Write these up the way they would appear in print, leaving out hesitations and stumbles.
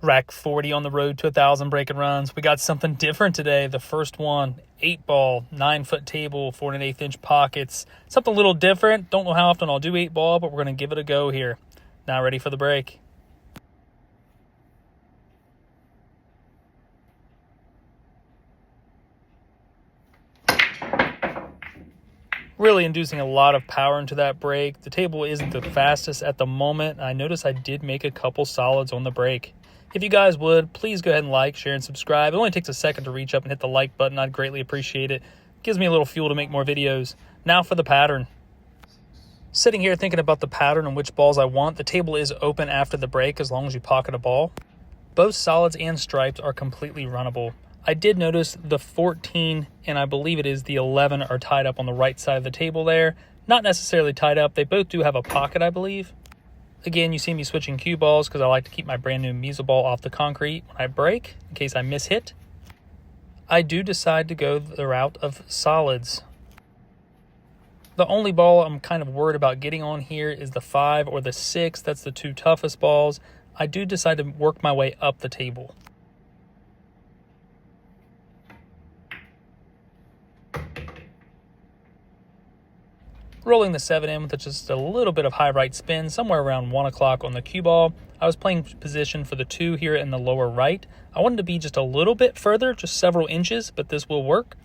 Rack 40 on the road to 1,000 break and runs. We got something different today. The first one, 8-ball, 9-foot table, 4 1/8 inch pockets. Something a little different. Don't know how often I'll do 8-ball, but we're going to give it a go here. Now ready for the break. Really inducing a lot of power into that break. The table isn't the fastest at the moment. I noticed I did make a couple solids on the break. If you guys would, please go ahead and like, share, and subscribe. It only takes a second to reach up and hit the like button. I'd greatly appreciate it. Gives me a little fuel to make more videos. Now for the pattern. Sitting here thinking about the pattern and which balls I want. The table is open after the break as long as you pocket a ball. Both solids and stripes are completely runnable. I did notice the 14 and I believe it is the 11 are tied up on the right side of the table there. Not necessarily tied up. They both do have a pocket, I believe. Again, you see me switching cue balls because I like to keep my brand new Measle ball off the concrete when I break in case I miss hit. I do decide to go the route of solids. The only ball I'm kind of worried about getting on here is the 5 or the 6. That's the two toughest balls. I do decide to work my way up the table. Rolling the 7 in with just a little bit of high right spin, somewhere around 1 o'clock on the cue ball. I was playing position for the 2 here in the lower right. I wanted to be just a little bit further, just several inches, but this will work.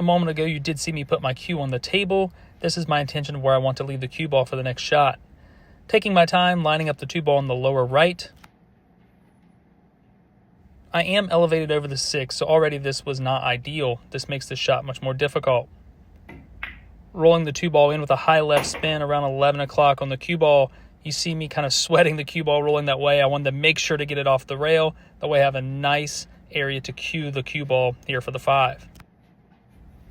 A moment ago, you did see me put my cue on the table. This is my intention of where I want to leave the cue ball for the next shot. Taking my time, lining up the 2 ball in the lower right. I am elevated over the 6, so already this was not ideal. This makes this shot much more difficult. Rolling the 2 ball in with a high left spin around 11 o'clock on the cue ball. You see me kind of sweating the cue ball rolling that way. I wanted to make sure to get it off the rail. That way I have a nice area to cue the cue ball here for the 5.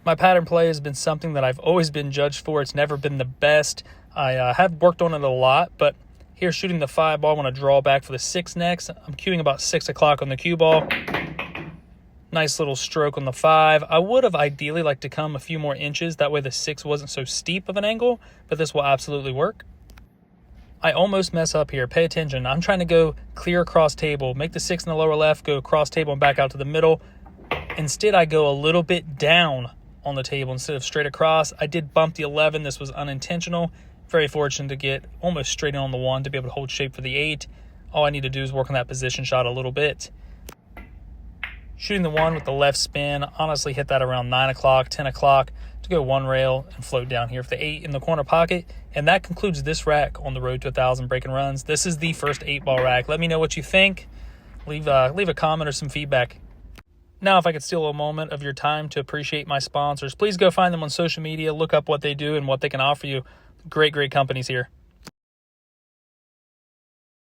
My pattern play has been something that I've always been judged for. It's never been the best. I have worked on it a lot, but here shooting the 5 ball, I want to draw back for the 6 next. I'm cueing about 6 o'clock on the cue ball. Nice little stroke on the 5. I would have ideally liked to come a few more inches. That way the 6 wasn't so steep of an angle, but this will absolutely work. I almost mess up here. Pay attention. I'm trying to go clear across table. Make the 6 in the lower left, go across table and back out to the middle. Instead, I go a little bit down on the table instead of straight across. I did bump the 11. This was unintentional. Very fortunate to get almost straight in on the 1 to be able to hold shape for the 8. All I need to do is work on that position shot a little bit. Shooting the 1 with the left spin, honestly hit that around 9 o'clock, 10 o'clock to go 1 rail and float down here for the 8 in the corner pocket. And that concludes this rack on the road to 1,000 break and runs. This is the first 8-ball rack. Let me know what you think. Leave a comment or some feedback. Now, if I could steal a moment of your time to appreciate my sponsors, please go find them on social media, look up what they do and what they can offer you. Great companies here.